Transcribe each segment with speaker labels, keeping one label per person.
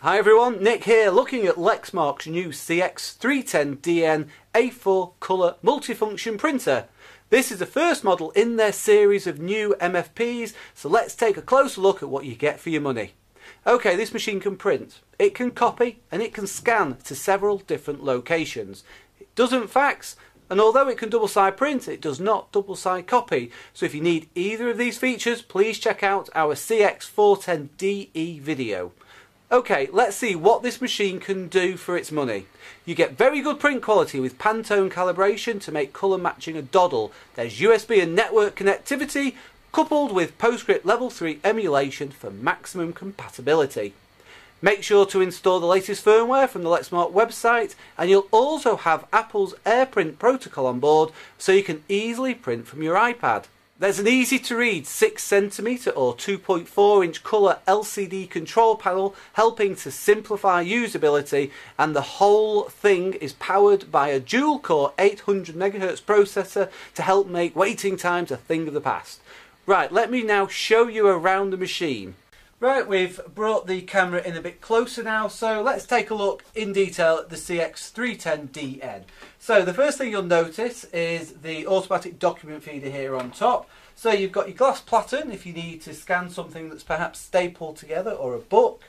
Speaker 1: Hi everyone, Nick here, looking at Lexmark's new CX310dn A4 colour multifunction printer. This is the first model in their series of new MFPs, so let's take a closer look at what you get for your money. Okay, this machine can print, it can copy, and it can scan to several different locations. It doesn't fax, and although it can double-side print, it does not double-side copy. So if you need either of these features, please check out our CX310dn video. Okay, let's see what this machine can do for its money. You get very good print quality with Pantone calibration to make colour matching a doddle. There's USB and network connectivity, coupled with PostScript Level 3 emulation for maximum compatibility. Make sure to install the latest firmware from the Lexmark website, and you'll also have Apple's AirPrint protocol on board so you can easily print from your iPad. There's an easy to read 6cm or 2.4 inch colour LCD control panel helping to simplify usability, and the whole thing is powered by a dual core 800 MHz processor to help make waiting times a thing of the past. Right, let me now show you around the machine. Right, we've brought the camera in a bit closer now, so let's take a look in detail at the CX310dn. So the first thing you'll notice is the automatic document feeder here on top. So you've got your glass platen if you need to scan something that's perhaps stapled together or a book,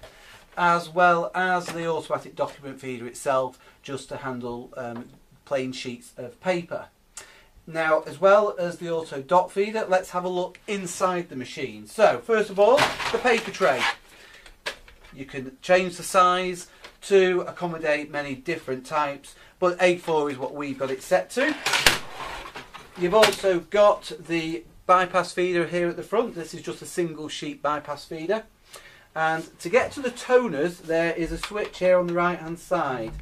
Speaker 1: as well as the automatic document feeder itself just to handle plain sheets of paper. Now, as well as the auto dot feeder, let's have a look inside the machine. So, first of all, the paper tray. You can change the size to accommodate many different types, but A4 is what we've got it set to. You've also got the bypass feeder here at the front. This is just a single sheet bypass feeder. And to get to the toners, there is a switch here on the right hand side.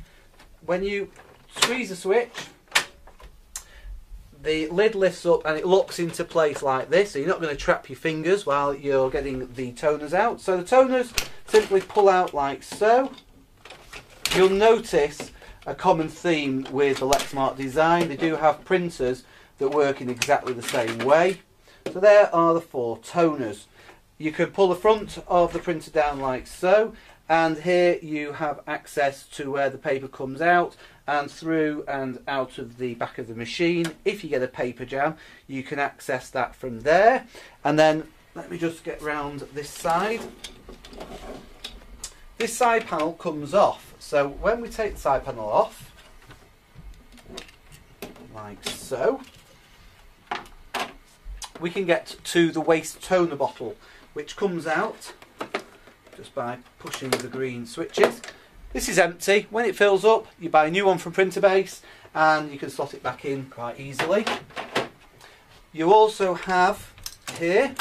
Speaker 1: When you squeeze the switch, the lid lifts up and it locks into place like this, so you're not going to trap your fingers while you're getting the toners out. So the toners simply pull out like so. You'll notice a common theme with the Lexmark design. They do have printers that work in exactly the same way. So there are the 4 toners. You can pull the front of the printer down like so, and here you have access to where the paper comes out and through and out of the back of the machine. If you get a paper jam, you can access that from there. And then let me just get round this side. This side panel comes off. So when we take the side panel off, like so, we can get to the waste toner bottle, which comes out just by pushing the green switches. This is empty. When it fills up, you buy a new one from Printerbase and you can slot it back in quite easily. You also have here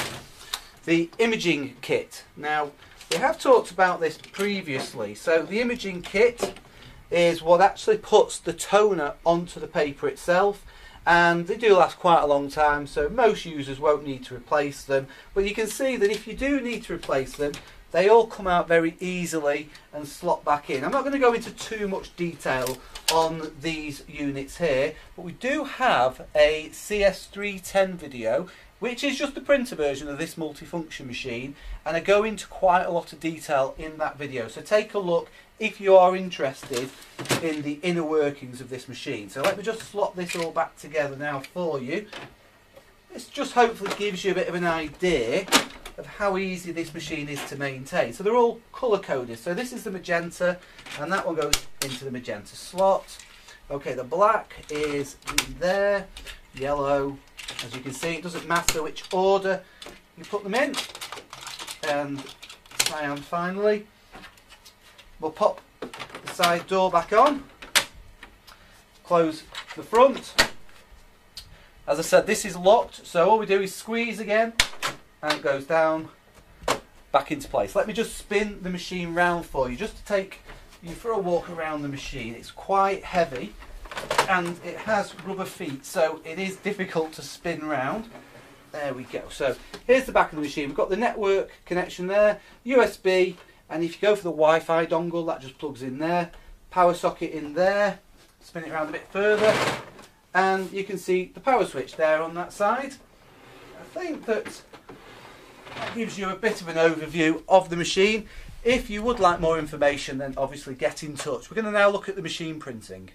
Speaker 1: the imaging kit. Now, we have talked about this previously. So the imaging kit is what actually puts the toner onto the paper itself, and they do last quite a long time, so most users won't need to replace them. But you can see that if you do need to replace them, they all come out very easily and slot back in. I'm not going to go into too much detail on these units here, but we do have a CS310 video, which is just the printer version of this multifunction machine, and I go into quite a lot of detail in that video. So take a look if you are interested in the inner workings of this machine. So let me just slot this all back together now for you. This just hopefully gives you a bit of an idea of how easy this machine is to maintain. So they're all colour coded. So this is the magenta, and that one goes into the magenta slot. Okay, the black is in there, yellow, as you can see, it doesn't matter which order you put them in. And cyan finally. We'll pop the side door back on, close the front. As I said, this is locked, so all we do is squeeze again and it goes down back into place. Let me just spin the machine round for you, just to take you for a walk around the machine. It's quite heavy and it has rubber feet, so it is difficult to spin round. There we go. So here's the back of the machine. We've got the network connection there, USB, and if you go for the Wi-Fi dongle, that just plugs in there. Power socket in there. Spin it around a bit further, and you can see the power switch there on that side. I think that gives you a bit of an overview of the machine. If you would like more information, then obviously get in touch. We're going to now look at the machine printing.